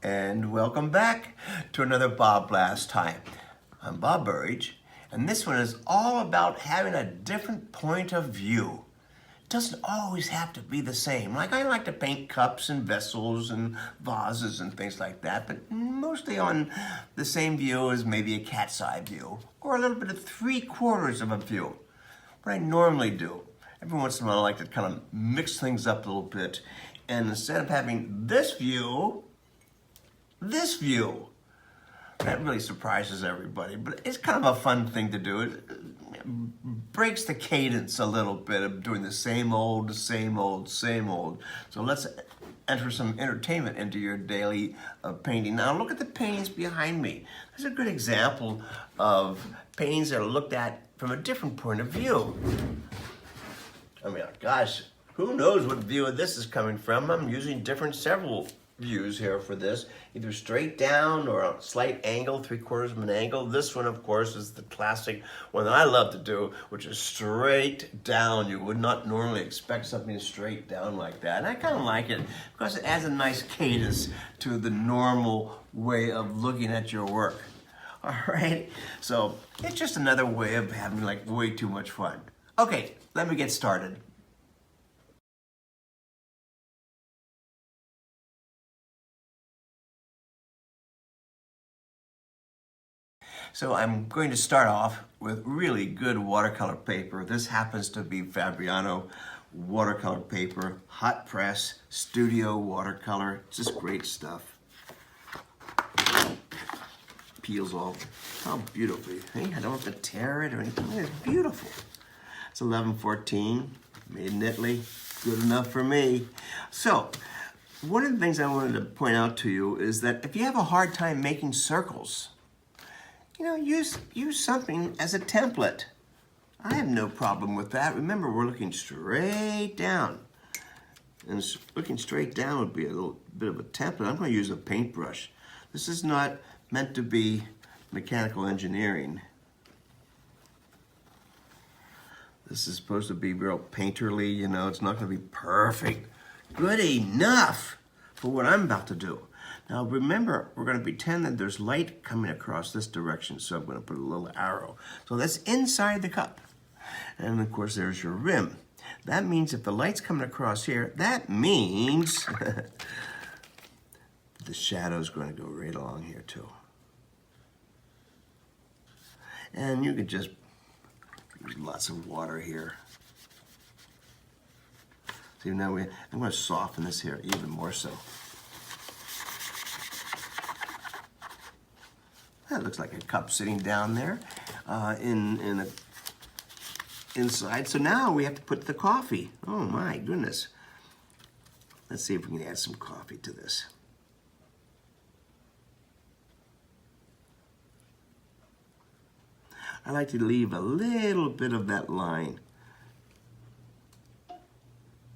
And welcome back to another BobBlast time. I'm Bob Burridge, and this one is all about having a different point of view. It doesn't always have to be the same. Like I like to paint cups and vessels and vases and things like that, but mostly on the same view as maybe a cat's eye view, or a little bit of 3/4 of a view. What I normally do, every once in a while I like to kind of mix things up a little bit, and instead of having this view, that really surprises everybody, but it's kind of a fun thing to do. It breaks the cadence a little bit of doing the same old. So let's enter some entertainment into your daily painting. Now look at the paintings behind me. There's a good example of paintings that are looked at from a different point of view. I mean, gosh, who knows what view of this is coming from? I'm using several views here for this, either straight down or a slight angle, 3/4 of an angle. This one, of course, is the classic one that I love to do, which is straight down. You would not normally expect something straight down like that. And I kind of like it because it adds a nice cadence to the normal way of looking at your work. All right, so it's just another way of having like way too much fun. Okay, let me get started. So I'm going to start off with really good watercolor paper. This happens to be Fabriano watercolor paper, hot press, studio watercolor. It's just great stuff. Peels off. How beautifully. Hey, I don't have to tear it or anything. It's beautiful. It's 1114, made in Italy. Good enough for me. So, one of the things I wanted to point out to you is that if you have a hard time making circles, use something as a template. I have no problem with that. Remember, we're looking straight down. And looking straight down would be a little bit of a template. I'm going to use a paintbrush. This is not meant to be mechanical engineering. This is supposed to be real painterly, it's not going to be perfect. Good enough for what I'm about to do. Now remember, we're going to pretend that there's light coming across this direction, so I'm going to put a little arrow. So that's inside the cup. And of course, there's your rim. That means if the light's coming across here, that means the shadow's going to go right along here too. And you could just use lots of water here. See, now I'm going to soften this here even more so. That looks like a cup sitting down there inside. So now we have to put the coffee. Oh my goodness. Let's see if we can add some coffee to this. I like to leave a little bit of that line.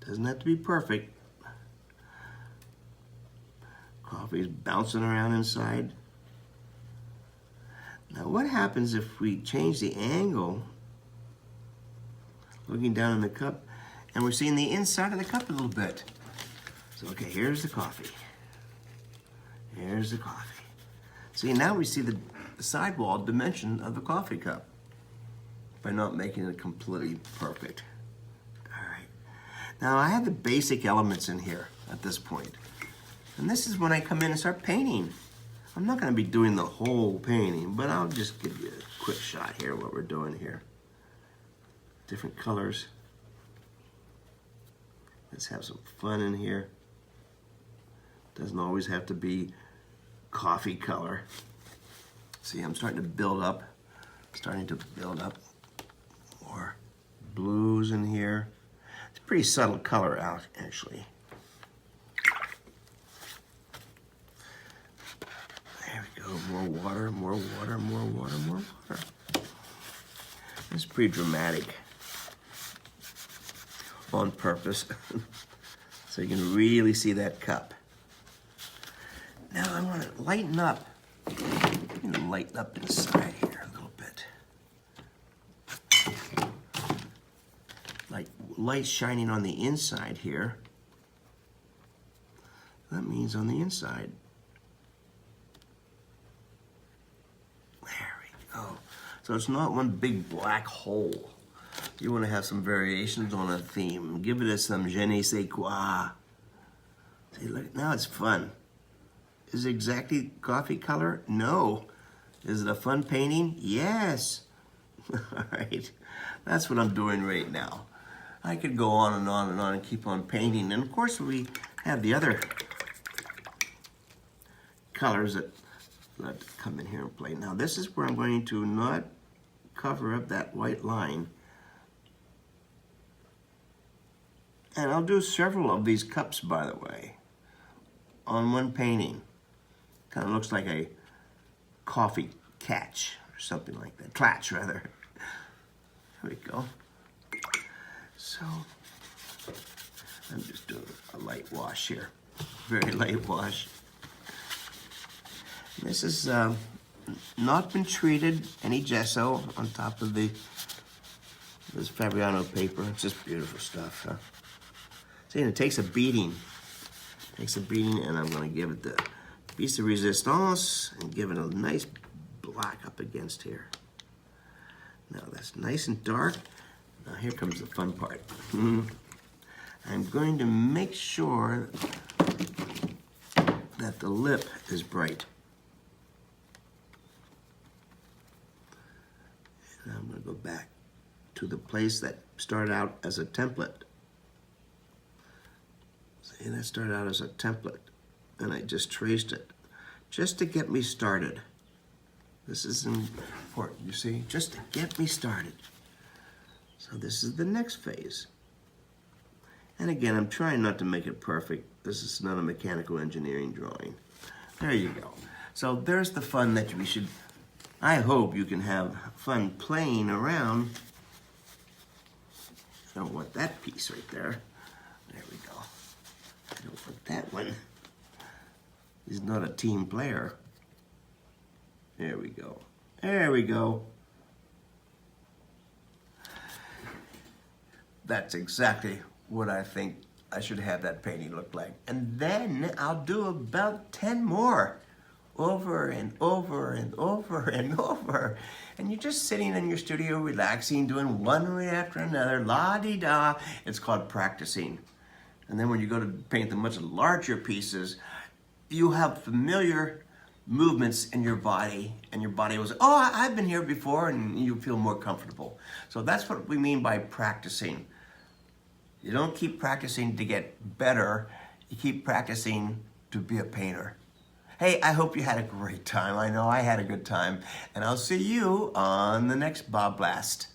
Doesn't have to be perfect. Coffee's bouncing around inside. Now what happens if we change the angle, looking down in the cup, and we're seeing the inside of the cup a little bit? So okay, here's the coffee. Here's the coffee. See, now we see the sidewall dimension of the coffee cup by not making it completely perfect. All right. Now I have the basic elements in here at this point. And this is when I come in and start painting. I'm not going to be doing the whole painting, but I'll just give you a quick shot here of what we're doing here. Different colors. Let's have some fun in here. Doesn't always have to be coffee color. See, I'm starting to build up more blues in here. It's a pretty subtle color out, actually. More water, more water, more water, more water. It's pretty dramatic on purpose. So you can really see that cup. Now I want to lighten up. I'm going to lighten up inside here a little bit. Like light shining on the inside here. That means on the inside So it's not one big black hole. You want to have some variations on a theme. Give it some je ne sais quoi. See, look, now it's fun. Is it exactly coffee color? No. Is it a fun painting? Yes. All right. That's what I'm doing right now. I could go on and on and on and keep on painting. And of course we have the other colors that come in here and play. Now this is where I'm going to not cover up that white line. And I'll do several of these cups, by the way, on one painting. Kind of looks like a coffee catch or something like that. Clatch, rather. There we go. So, I'm just doing a light wash here. Very light wash. This is not been treated, any gesso on top of this Fabriano paper. It's just beautiful stuff, huh? See, and it takes a beating. It takes a beating, and I'm going to give it the piece de resistance and give it a nice black up against here. Now that's nice and dark. Now here comes the fun part. I'm going to make sure that the lip is bright. And I'm going to go back to the place that started out as a template. See, that started out as a template, and I just traced it just to get me started. This is important, you see, just to get me started. So this is the next phase. And again, I'm trying not to make it perfect. This is not a mechanical engineering drawing. There you go. So there's the fun that we should, I hope you can have fun playing around. I don't want that piece right there. There we go. I don't want that one. He's not a team player. There we go. There we go. That's exactly what I think I should have that painting look like. And then I'll do about 10 more. Over and over and over and over. And you're just sitting in your studio relaxing, doing one right after another, la-di-da. It's called practicing. And then when you go to paint the much larger pieces, you have familiar movements in your body, and your body will say, oh, I've been here before, and you feel more comfortable. So that's what we mean by practicing. You don't keep practicing to get better, you keep practicing to be a painter. Hey, I hope you had a great time. I know I had a good time, and I'll see you on the next BobBlast.